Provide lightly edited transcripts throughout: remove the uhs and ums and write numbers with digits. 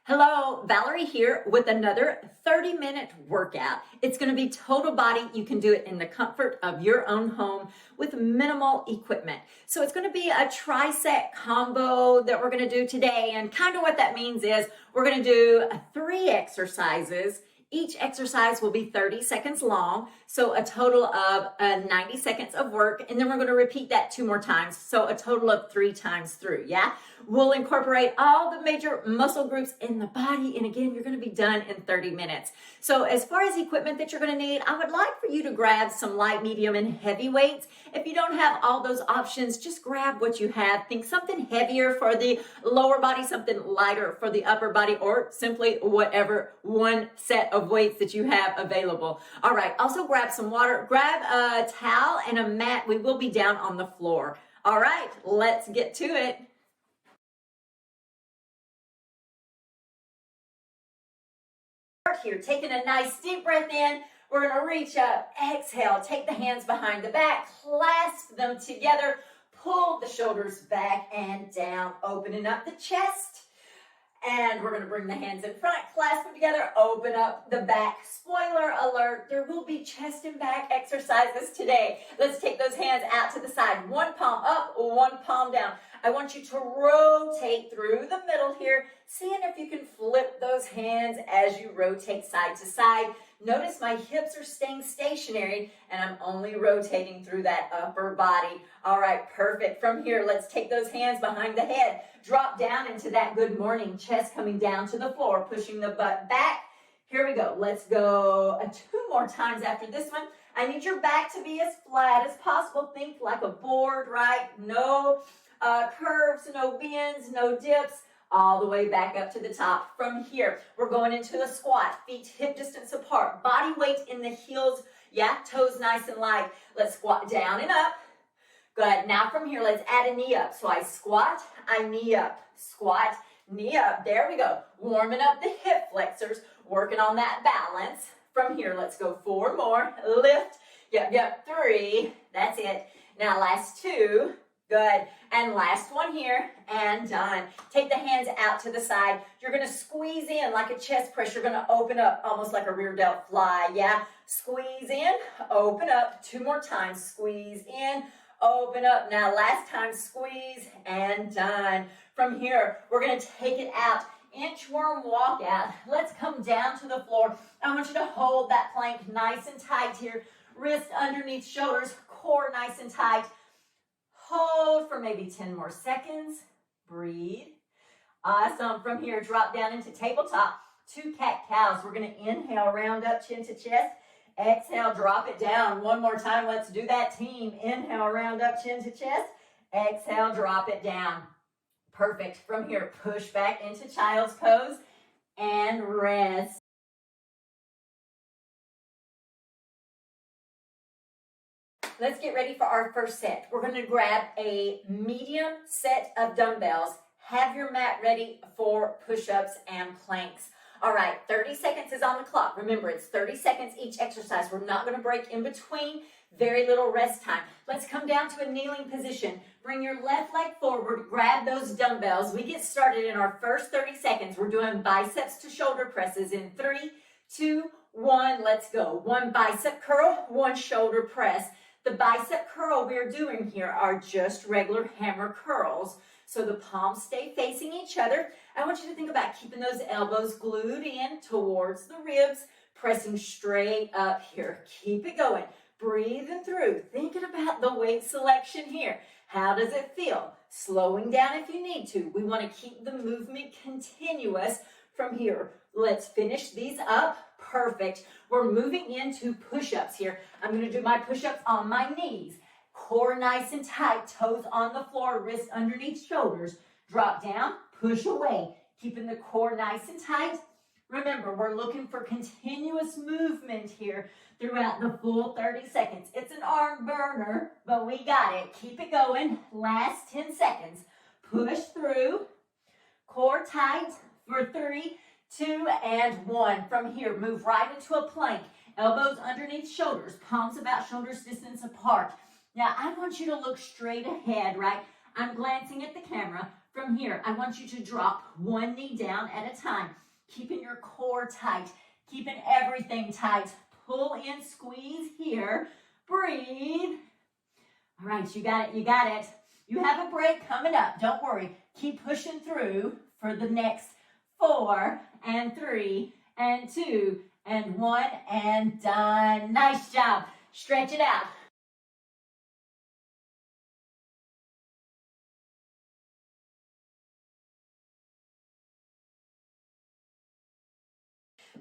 Hello, Valerie here with another 30-minute workout. It's going to be total body. You can do it in the comfort of your own home with minimal equipment. So it's going to be a tricep combo that we're going to do today. And kind of what that means is we're going to do 3 exercises. Each exercise will be 30 seconds long, so a total of 90 seconds of work, and then we're going to repeat that 2 more times, so a total of 3 times through, yeah? We'll incorporate all the major muscle groups in the body, and again, you're going to be done in 30 minutes. So as far as equipment that you're going to need, I would like for you to grab some light, medium, and heavy weights. If you don't have all those options, just grab what you have. Think something heavier for the lower body, something lighter for the upper body, or simply whatever one set of weights that you have available. All right, also grab some water, grab a towel and a mat. We will be down on the floor. All right, let's get to it. Here, taking a nice deep breath in. We're going to reach up, exhale, take the hands behind the back, clasp them together, pull the shoulders back and down, opening up the chest. And we're going to bring the hands in front, clasp them together, open up the back. Spoiler alert, there will be chest and back exercises today. Let's take those hands out to the side. One palm up, one palm down. I want you to rotate through the middle here, seeing if you can flip those hands as you rotate side to side. Notice my hips are staying stationary and I'm only rotating through that upper body. All right, perfect. From here, let's take those hands behind the head. Drop down into that good morning, chest coming down to the floor, pushing the butt back. Here we go. Let's go 2 more times after this one. I need your back to be as flat as possible. Think like a board, right? No curves, no bends, no dips. All the way back up to the top. From here, we're going into a squat, feet hip distance apart, body weight in the heels, yeah, toes nice and light. Let's squat down and up. Good. Now from here, let's add a knee up. So I squat, I knee up, squat, knee up. There we go. Warming up the hip flexors, working on that balance. From here, let's go 4 more. Lift. Yep. 3. That's it. Now last 2. Good. And last one here, and done. Take the hands out to the side. You're going to squeeze in like a chest press. You're going to open up almost like a rear delt fly, yeah? Squeeze in, open up. 2 more times. Squeeze in, open up. Now last time, squeeze, and done. From here, we're going to take it out. Inchworm walk out. Let's come down to the floor. I want you to hold that plank nice and tight here. Wrist underneath shoulders, core nice and tight. Hold for maybe 10 more seconds. Breathe. Awesome. From here, drop down into tabletop. 2 cat-cows. We're going to inhale, round up, chin to chest. Exhale, drop it down. 1 more time. Let's do that, team. Inhale, round up, chin to chest. Exhale, drop it down. Perfect. From here, push back into child's pose and rest. Let's get ready for our first set. We're going to grab a medium set of dumbbells. Have your mat ready for push-ups and planks. All right, 30 seconds is on the clock. Remember, it's 30 seconds each exercise. We're not going to break in between. Very little rest time. Let's come down to a kneeling position. Bring your left leg forward. Grab those dumbbells. We get started in our first 30 seconds. We're doing biceps to shoulder presses in 3, 2, 1. Let's go. 1 bicep curl, 1 shoulder press. The bicep curl we're doing here are just regular hammer curls. So the palms stay facing each other. I want you to think about keeping those elbows glued in towards the ribs, pressing straight up here. Keep it going. Breathing through. Thinking about the weight selection here. How does it feel? Slowing down if you need to. We want to keep the movement continuous from here. Let's finish these up. Perfect. We're moving into push-ups here. I'm going to do my push-ups on my knees. Core nice and tight, toes on the floor, wrists underneath shoulders. Drop down, push away, keeping the core nice and tight. Remember, we're looking for continuous movement here throughout the full 30 seconds. It's an arm burner, but we got it. Keep it going. Last 10 seconds. Push through. Core tight for 3, 2, and 1. From here, move right into a plank. Elbows underneath shoulders, palms about shoulders distance apart. Now, I want you to look straight ahead, right? I'm glancing at the camera. From here, I want you to drop one knee down at a time, keeping your core tight, keeping everything tight. Pull in, squeeze here, breathe. All right, you got it, you got it. You have a break coming up, don't worry. Keep pushing through for the next 4 and 3 and 2 and 1 and done. Nice job. Stretch it out.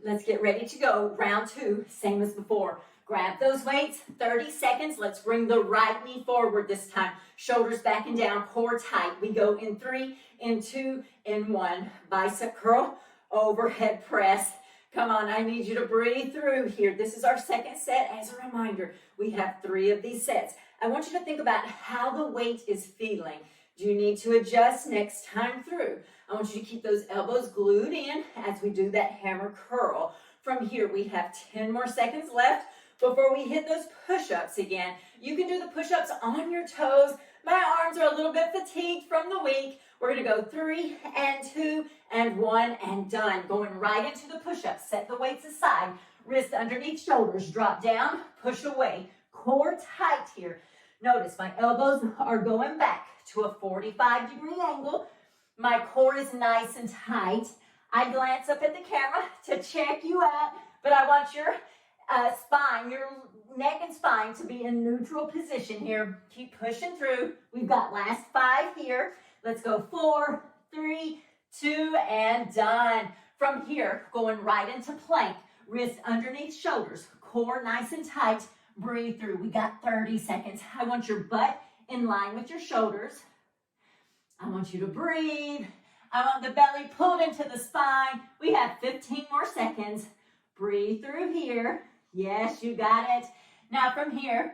Let's get ready to go. Round 2, same as before. Grab those weights, 30 seconds. Let's bring the right knee forward this time. Shoulders back and down, core tight. We go in 3, in 2, in 1. Bicep curl, overhead press. Come on, I need you to breathe through here. This is our second set. As a reminder, we have 3 of these sets. I want you to think about how the weight is feeling. Do you need to adjust next time through? I want you to keep those elbows glued in as we do that hammer curl. From here, we have 10 more seconds left before we hit those push-ups again. You can do the push-ups on your toes. My arms are a little bit fatigued from the week. We're going to go 3 and 2 and 1 and done. Going right into the push-ups. Set the weights aside. Wrists underneath shoulders. Drop down, push away. Core tight here. Notice my elbows are going back to a 45-degree angle. My core is nice and tight. I glance up at the camera to check you out, but I want your spine, your neck and spine to be in neutral position here. Keep pushing through. We've got last 5 here. Let's go 4, 3, 2, and done. From here, going right into plank. Wrists underneath shoulders. Core nice and tight. Breathe through. We got 30 seconds. I want your butt in line with your shoulders. I want you to breathe. I want the belly pulled into the spine. We have 15 more seconds. Breathe through here. Yes, you got it. Now from here,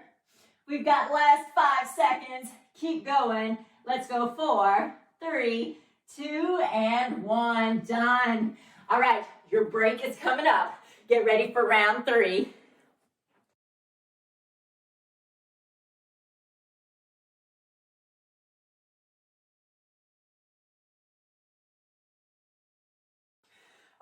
we've got last 5 seconds. Keep going. Let's go 4, 3, 2, and 1. Done. All right, your break is coming up. Get ready for round 3.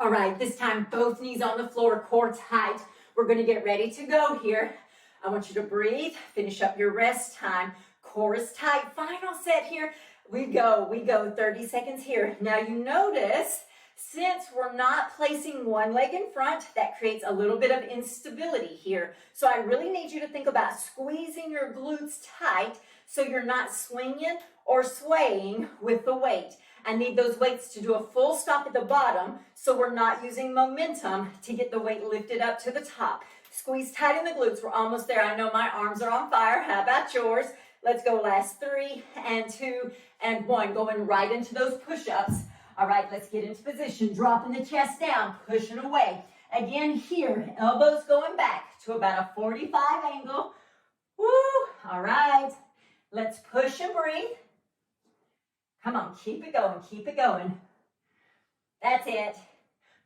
All right, this time both knees on the floor, core tight. We're going to get ready to go here. I want you to breathe, finish up your rest time. Core is tight. Final set here. We go 30 seconds here. Now you notice, since we're not placing one leg in front, that creates a little bit of instability here. So I really need you to think about squeezing your glutes tight so you're not swinging or swaying with the weight. I need those weights to do a full stop at the bottom so we're not using momentum to get the weight lifted up to the top. Squeeze tight in the glutes. We're almost there. I know my arms are on fire. How about yours? Let's go last 3 and 2 and 1. Going right into those push-ups. All right, let's get into position. Dropping the chest down, pushing away. Again here, elbows going back to about a 45 angle. Woo! All right, let's push and breathe. Come on, keep it going, keep it going. That's it.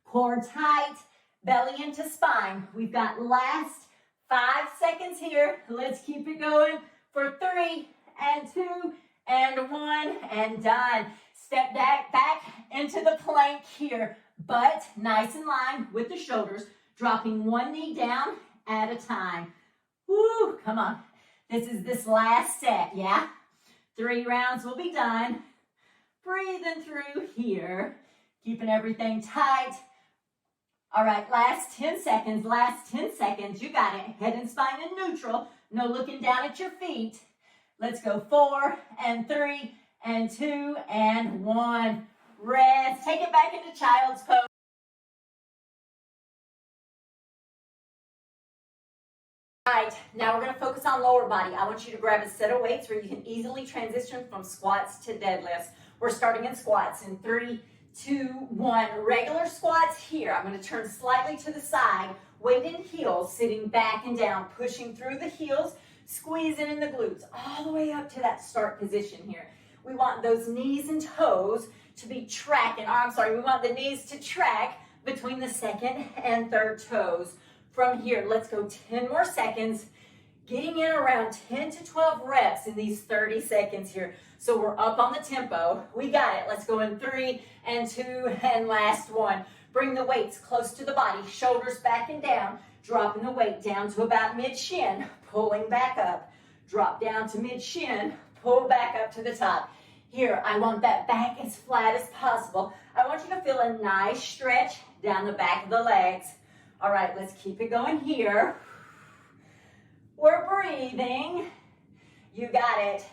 Core tight, belly into spine. We've got last 5 seconds here. Let's keep it going for 3 and 2 and 1 and done. Step back into the plank here. Butt nice in line with the shoulders. Dropping one knee down at a time. Woo, come on. This is this last set, yeah? 3 rounds will be done. Breathing through here, keeping everything tight. All right, last 10 seconds, last 10 seconds. You got it. Head and spine in neutral. No looking down at your feet. Let's go 4 and 3 and 2 and 1. Rest. Take it back into child's pose. All right, now we're going to focus on lower body. I want you to grab a set of weights where you can easily transition from squats to deadlifts. We're starting in squats in 3, 2, 1. Regular squats here. I'm going to turn slightly to the side, weighted heels, sitting back and down, pushing through the heels, squeezing in the glutes, all the way up to that start position here. We want those knees and toes to be tracking. We want the knees to track between the second and third toes. From here, let's go 10 more seconds. getting in around 10 to 12 reps in these 30 seconds here. So we're up on the tempo. We got it. Let's go in 3 and 2 and last one. Bring the weights close to the body, shoulders back and down, dropping the weight down to about mid-shin, pulling back up. Drop down to mid-shin, pull back up to the top. Here, I want that back as flat as possible. I want you to feel a nice stretch down the back of the legs. All right, let's keep it going here. We're breathing. You got it.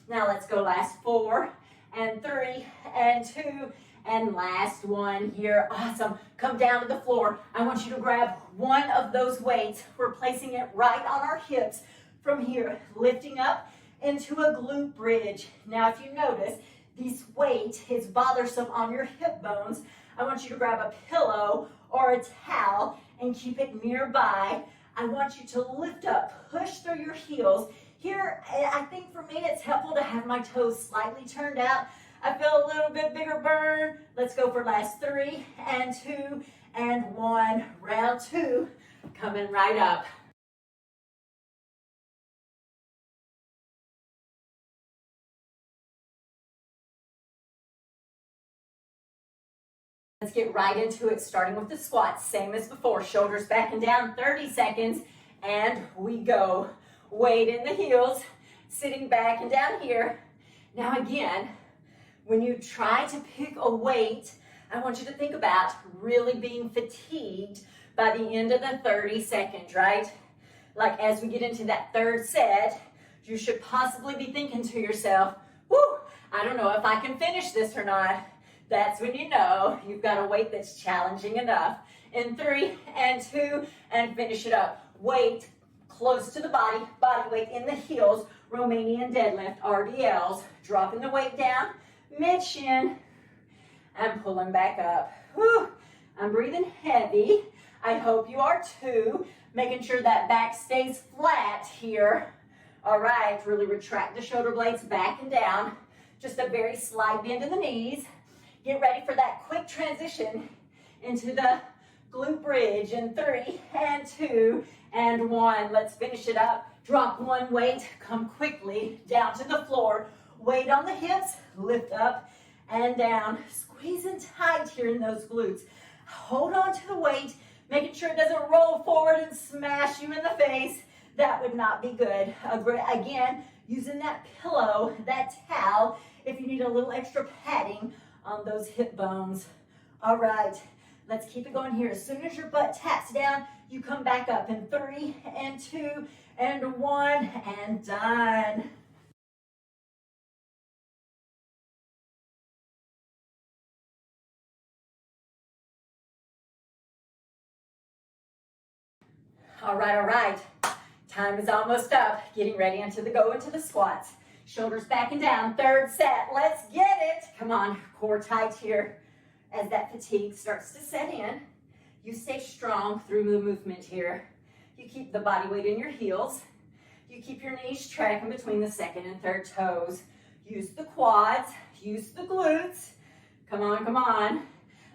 Now let's go last 4 and 3 and 2 and last one here. Awesome. Come down to the floor. I want you to grab one of those weights. We're placing it right on our hips from here, lifting up into a glute bridge. Now, if you notice, this weight is bothersome on your hip bones. I want you to grab a pillow or a towel and keep it nearby. I want you to lift up, push through your heels. Here, I think for me, it's helpful to have my toes slightly turned out. I feel a little bit bigger burn. Let's go for last 3 and 2 and 1. Round 2, coming right up. Let's get right into it, starting with the squats. Same as before, shoulders back and down, 30 seconds, and we go. Weight in the heels, sitting back and down here. Now again, when you try to pick a weight, I want you to think about really being fatigued by the end of the 30 seconds, right? Like as we get into that third set, you should possibly be thinking to yourself, whoo, I don't know if I can finish this or not. That's when you know you've got a weight that's challenging enough. In 3 and 2 and finish it up. Weight close to the body, body weight in the heels, Romanian deadlift, RDLs, dropping the weight down, mid-shin, and pulling back up. Whew. I'm breathing heavy. I hope you are too. Making sure that back stays flat here. All right, really retract the shoulder blades back and down. Just a very slight bend in the knees. Get ready for that quick transition into the glute bridge in 3 and 2 and 1. Let's finish it up. Drop one weight, come quickly down to the floor. Weight on the hips, lift up and down. Squeezing tight here in those glutes. Hold on to the weight, making sure it doesn't roll forward and smash you in the face. That would not be good. Again, using that pillow, that towel, if you need a little extra padding on those hip bones. All right, let's keep it going here. As soon as your butt taps down, you come back up in 3 and 2 and 1 and done. All right. Time is almost up. Getting ready go into the squats. Shoulders back and down. Third set. Let's get it. Come on, core tight here. As that fatigue starts to set in, you stay strong through the movement here. You keep the body weight in your heels. You keep your knees tracking between the second and third toes. Use the quads. Use the glutes. Come on.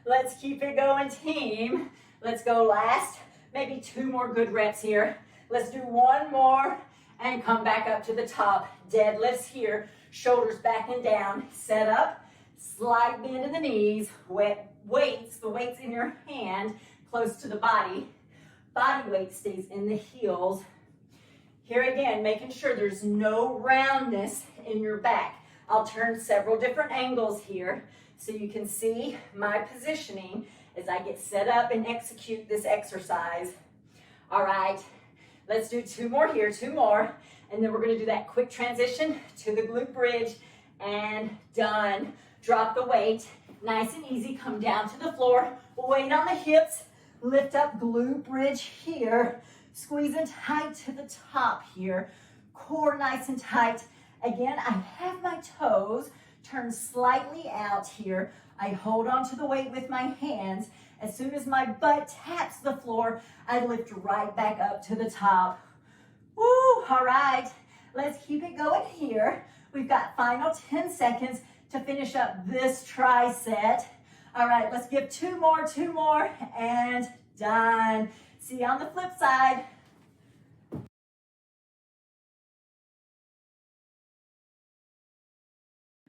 Let's keep it going, team. Let's go last. Maybe 2 more good reps here. Let's do 1 more and come back up to the top. Deadlifts here, shoulders back and down. Set up, slight bend in the knees. The weight's in your hand, close to the body. Body weight stays in the heels. Here again, making sure there's no roundness in your back. I'll turn several different angles here so you can see my positioning as I get set up and execute this exercise. All right, let's do 2 more here, 2 more, and then we're gonna do that quick transition to the glute bridge, and done. Drop the weight, nice and easy, come down to the floor, weight on the hips, lift up glute bridge here, squeezing tight to the top here, core nice and tight. Again, I have my toes turned slightly out here. I hold on to the weight with my hands. As soon as my butt taps the floor, I lift right back up to the top. Woo, all right. Let's keep it going here. We've got final 10 seconds to finish up this tricep. All right, let's give 2 more, and done. See you on the flip side.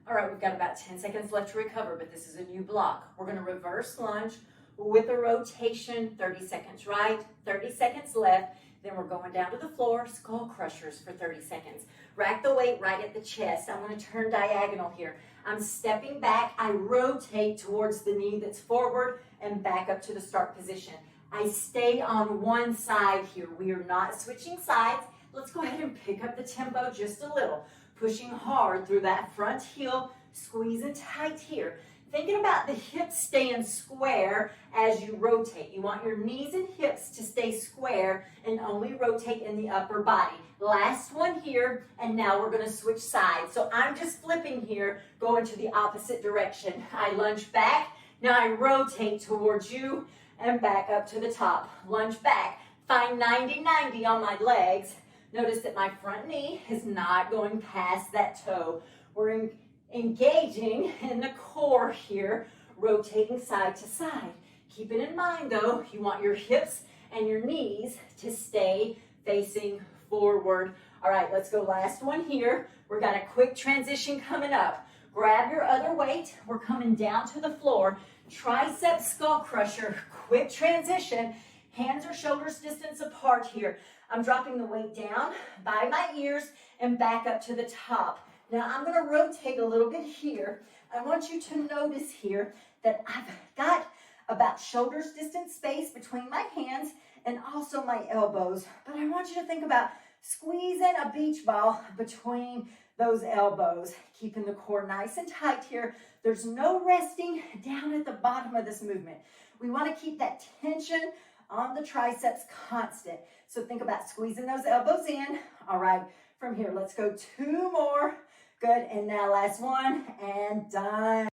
All right, we've got about 10 seconds left to recover, but this is a new block. We're going to reverse lunge with a rotation, 30 seconds right, 30 seconds left. Then we're going down to the floor, skull crushers for 30 seconds. Rack the weight right at the chest. I'm going to turn diagonal here. I'm stepping back. I rotate towards the knee that's forward and back up to the start position. I stay on one side here. We are not switching sides. Let's go ahead and pick up the tempo just a little. Pushing hard through that front heel, squeezing tight here. Thinking about the hips staying square as you rotate. You want your knees and hips to stay square and only rotate in the upper body. Last one here, and now we're going to switch sides. So I'm just flipping here, going to the opposite direction. I lunge back. Now I rotate towards you and back up to the top. Lunge back. Find 90-90 on my legs. Notice that my front knee is not going past that toe. We're engaging in the core here, rotating side to side. Keeping in mind though, you want your hips and your knees to stay facing forward. All right, let's go last one here. We've got a quick transition coming up. Grab your other weight. We're coming down to the floor. Tricep skull crusher, quick transition. Hands or shoulders distance apart here. I'm dropping the weight down by my ears and back up to the top. Now I'm going to rotate a little bit here. I want you to notice here that I've got about shoulders distance space between my hands and also my elbows. But I want you to think about squeezing a beach ball between those elbows, keeping the core nice and tight here. There's no resting down at the bottom of this movement. We want to keep that tension on the triceps constant. So think about squeezing those elbows in. All right, from here, let's go 2 more. Good, and now last one, and done.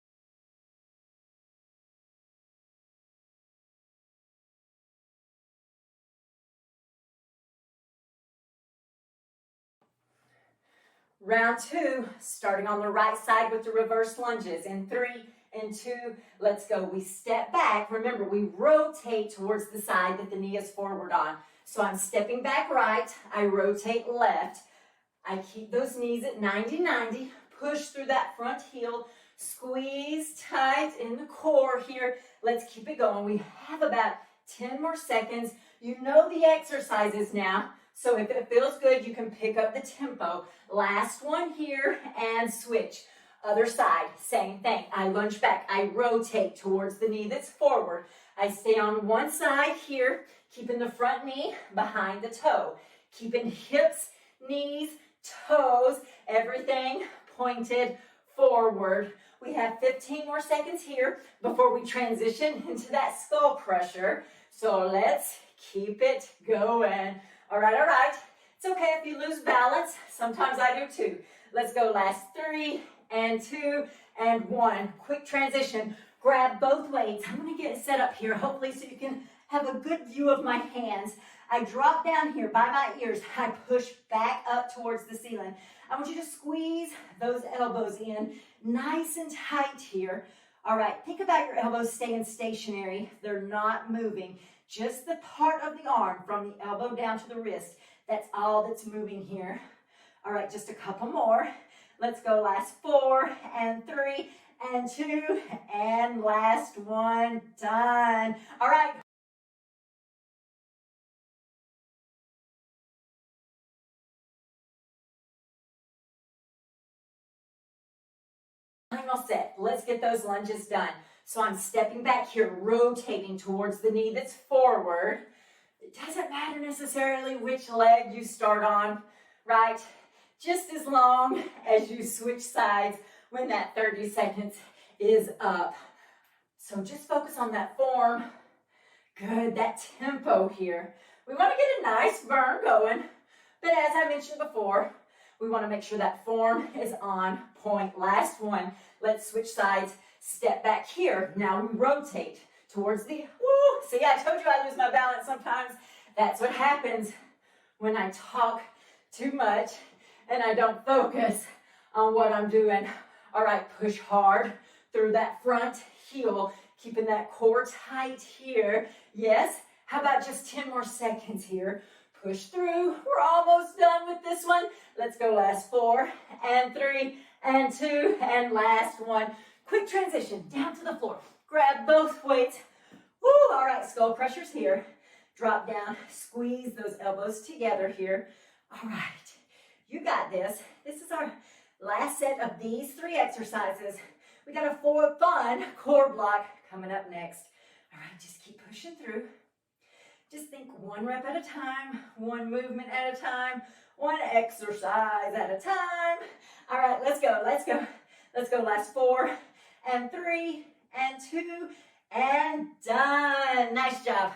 Round 2, starting on the right side with the reverse lunges. In 3 and 2, let's go. We step back. Remember, we rotate towards the side that the knee is forward on. So I'm stepping back right. I rotate left. I keep those knees at 90-90. Push through that front heel. Squeeze tight in the core here. Let's keep it going. We have about 10 more seconds. You know the exercises now. So if it feels good, you can pick up the tempo. Last one here and switch. Other side, same thing. I lunge back. I rotate towards the knee that's forward. I stay on one side here, keeping the front knee behind the toe. Keeping hips, knees, toes, everything pointed forward. We have 15 more seconds here before we transition into that skull crusher. So let's keep it going. All right. It's okay if you lose balance. Sometimes I do too. Let's go last 3 and 2 and 1. Quick transition. Grab both weights. I'm going to get set up here, hopefully, so you can have a good view of my hands. I drop down here by my ears. I push back up towards the ceiling. I want you to squeeze those elbows in nice and tight here. All right, think about your elbows staying stationary. They're not moving. Just the part of the arm from the elbow down to the wrist. That's all that's moving here. All right, just a couple more. Let's go last 4 and 3 and 2 and last one. Done. All right. Final set. Let's get those lunges done. So I'm stepping back here, rotating towards the knee that's forward. It doesn't matter necessarily which leg you start on, right? Just as long as you switch sides when that 30 seconds is up. So just focus on that form. Good, that tempo here. We want to get a nice burn going, but as I mentioned before, we want to make sure that form is on point. Last one. Let's switch sides. Step back here. Now we rotate towards the, woo! See, I told you I lose my balance sometimes. That's what happens when I talk too much and I don't focus on what I'm doing. All right, push hard through that front heel, keeping that core tight here. Yes, how about just 10 more seconds here? Push through. We're almost done with this one. Let's go last 4 and 3 and 2, and last one. Quick transition down to the floor. Grab both weights. Woo, all right, skull crushers here. Drop down, squeeze those elbows together here. All right, you got this. This is our last set of these 3 exercises. We got a fun core block coming up next. All right, just keep pushing through. Just think 1 rep at a time, 1 movement at a time, 1 exercise at a time. All right, let's go, let's go. Let's go, last 4, and 3, and 2, and done. Nice job.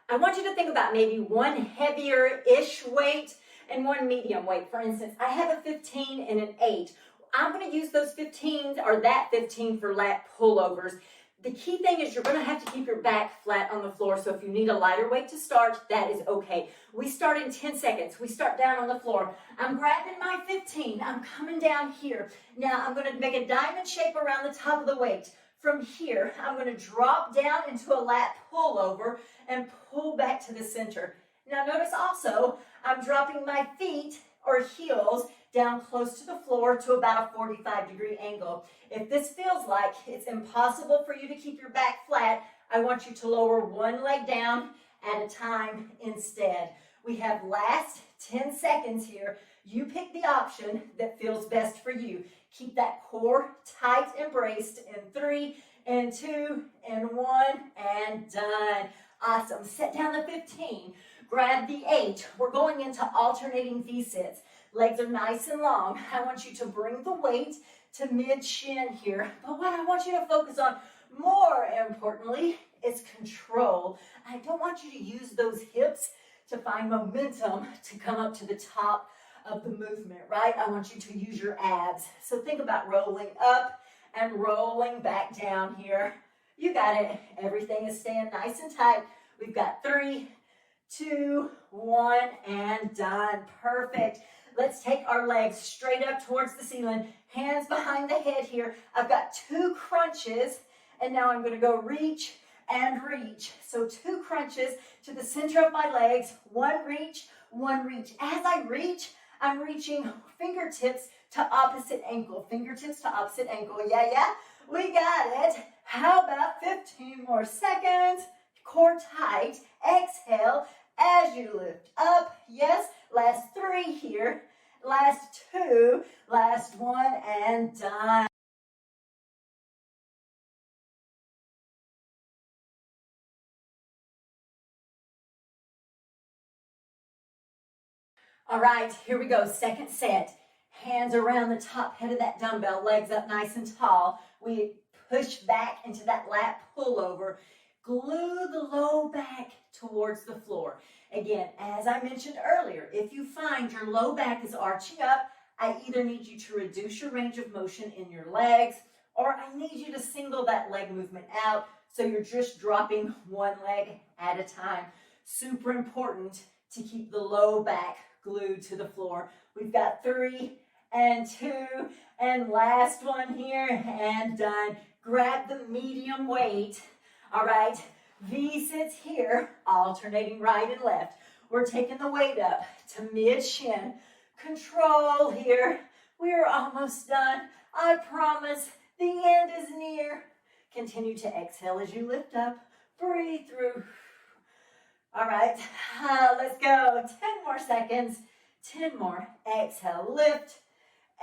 I want you to think about maybe 1 heavier-ish weight and 1 medium weight. For instance, I have a 15 and an 8. I'm going to use those 15s or that 15 for lat pullovers. The key thing is you're going to have to keep your back flat on the floor. So if you need a lighter weight to start, that is okay. We start in 10 seconds. We start down on the floor. I'm grabbing my 15. I'm coming down here. Now I'm going to make a diamond shape around the top of the weight. From here, I'm going to drop down into a lat pullover and pull back to the center. Now notice also, I'm dropping my feet or heels down close to the floor to about a 45-degree angle. If this feels like it's impossible for you to keep your back flat, I want you to lower 1 leg down at a time instead. We have last 10 seconds here. You pick the option that feels best for you. Keep that core tight and braced in 3, and 2, and 1, and done. Awesome. Set down the 15. Grab the 8. We're going into alternating V-sits. Legs are nice and long. I want you to bring the weight to mid-shin here. But what I want you to focus on more importantly is control. I don't want you to use those hips to find momentum to come up to the top of the movement, right? I want you to use your abs. So think about rolling up and rolling back down here. You got it. Everything is staying nice and tight. We've got 3, 2, 1, and done. Perfect. Let's take our legs straight up towards the ceiling. Hands behind the head here. I've got 2 crunches, and now I'm going to go reach and reach. So 2 crunches to the center of my legs. 1 reach, 1 reach. As I reach, I'm reaching fingertips to opposite ankle. Fingertips to opposite ankle. Yeah. We got it. How about 15 more seconds? Core tight. Exhale as you lift up. Yes. Last 3 here. Last 2. Last 1, and done. All right, here we go. Second set. Hands around the top head of that dumbbell, legs up nice and tall. We push back into that lat pullover. Glue the low back towards the floor. Again, as I mentioned earlier, if you find your low back is arching up, I either need you to reduce your range of motion in your legs, or I need you to single that leg movement out so you're just dropping 1 leg at a time. Super important to keep the low back glued to the floor. We've got 3, and 2, and last one here, and done. Grab the medium weight. All right, V-sits here, alternating right and left. We're taking the weight up to mid-shin. Control here. We're almost done. I promise the end is near. Continue to exhale as you lift up. Breathe through. All right, let's go. 10 more seconds. 10 more. Exhale, lift.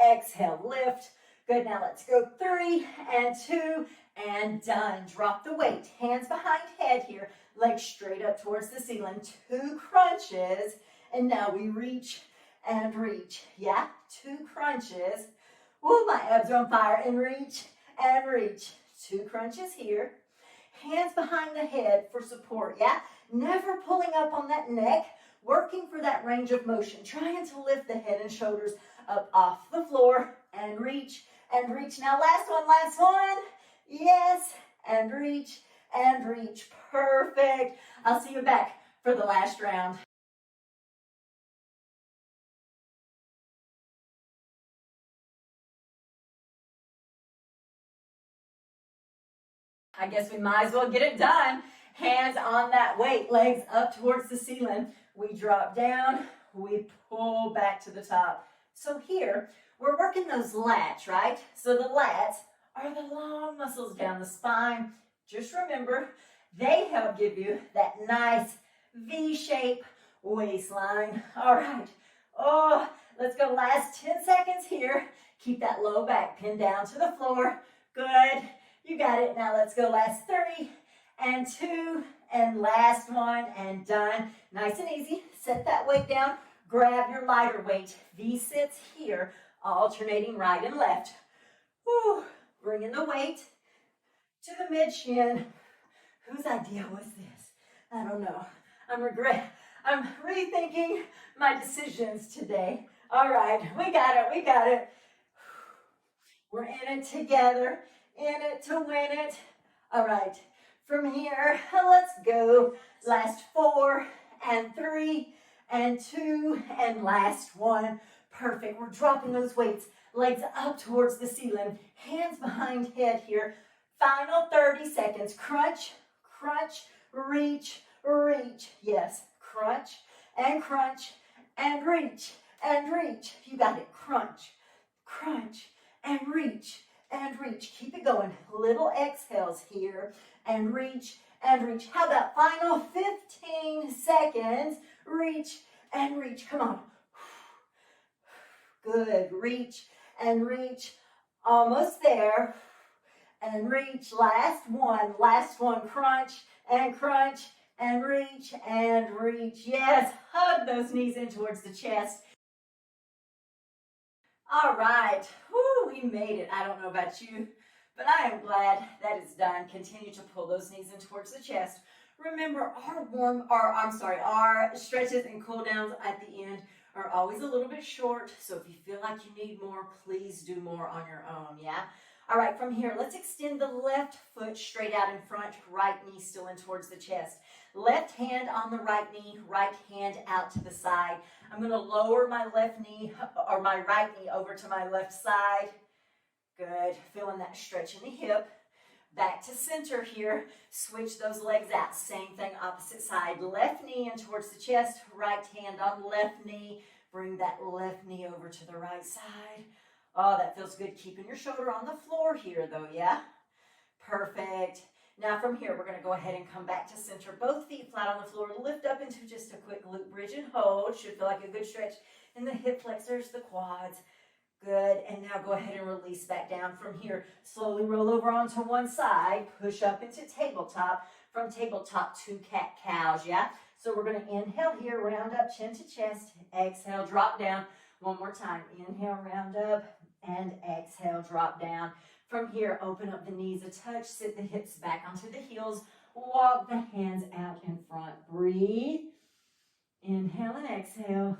Exhale, lift. Good, now let's go 3, and 2, and done. Drop the weight. Hands behind head here. Legs straight up towards the ceiling. 2 crunches. And now we reach and reach. Yeah, 2 crunches. Woo, my abs are on fire. And reach and reach. 2 crunches here. Hands behind the head for support, yeah? Never pulling up on that neck, working for that range of motion, trying to lift the head and shoulders up off the floor, and reach and reach. Now last one. Yes, and reach and reach. Perfect. I'll see you back for the last round. I guess we might as well get it done. Hands on that weight, legs up towards the ceiling. we drop down, we pull back to the top. So here, we're working those lats, right? So the lats are the long muscles down the spine. Just remember, they help give you that nice V-shape waistline. All right. Oh, let's go last 10 seconds here. Keep that low back pinned down to the floor. Good. You got it. Now let's go last 3 and 2 and last one and done. Nice and easy. Set that weight down. Grab your lighter weight. V-sits here, alternating right and left. Whew. Bringing the weight to the mid-shin. Whose idea was this? I don't know. I'm rethinking my decisions today. All right, we got it, we got it. We're in it together, in it to win it. All right, from here, let's go. Last 4 and 3 and 2 and last 1. Perfect, we're dropping those weights. Legs up towards the ceiling, hands behind head here. Final 30 seconds. Crunch, crunch, reach, reach. Yes, crunch and reach and reach. You got it. Crunch, crunch, and reach and reach. Keep it going. Little exhales here and reach and reach. How about final 15 seconds? Reach and reach. Come on. Good. Reach and reach. Almost there. And reach. Last one. Crunch and reach and reach. Yes, hug those knees in towards the chest. All right, whoo, we made it. I don't know about you, but I am glad that it's done. Continue to pull those knees in towards the chest. Remember, our stretches and cool downs at the end are always a little bit short, so if you feel like you need more, please do more on your own, yeah? All right, from here, let's extend the left foot straight out in front, right knee still in towards the chest. Left hand on the right knee, right hand out to the side. I'm going to lower my left knee or my right knee over to my left side. Good, feeling that stretch in the hip. Back to center here, switch those legs out. Same thing, opposite side. Left knee in towards the chest, right hand on left knee. Bring that left knee over to the right side. Oh, that feels good. Keeping your shoulder on the floor here though, yeah? Perfect. Now from here, we're going to go ahead and come back to center. Both feet flat on the floor. Lift up into just a quick loop bridge and hold. Should feel like a good stretch in the hip flexors, the quads. Good. And now go ahead and release back down. From here, slowly roll over onto one side. Push up into tabletop. From tabletop to cat-cows, yeah? So we're going to inhale here, round up chin to chest. Exhale, drop down. One more time. Inhale, round up. And exhale, drop down. From here, open up the knees a touch. Sit the hips back onto the heels. Walk the hands out in front. Breathe. Inhale and exhale.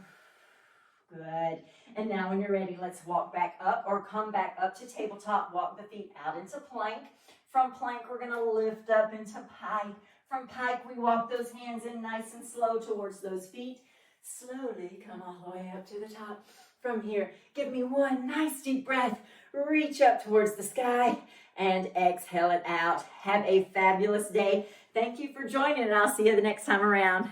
Good. And now when you're ready, let's walk back up or come back up to tabletop. Walk the feet out into plank. From plank, we're going to lift up into pike. From pike, we walk those hands in nice and slow towards those feet. Slowly come all the way up to the top. From here, give me one nice deep breath. Reach up towards the sky and exhale it out. Have a fabulous day. Thank you for joining, and I'll see you the next time around.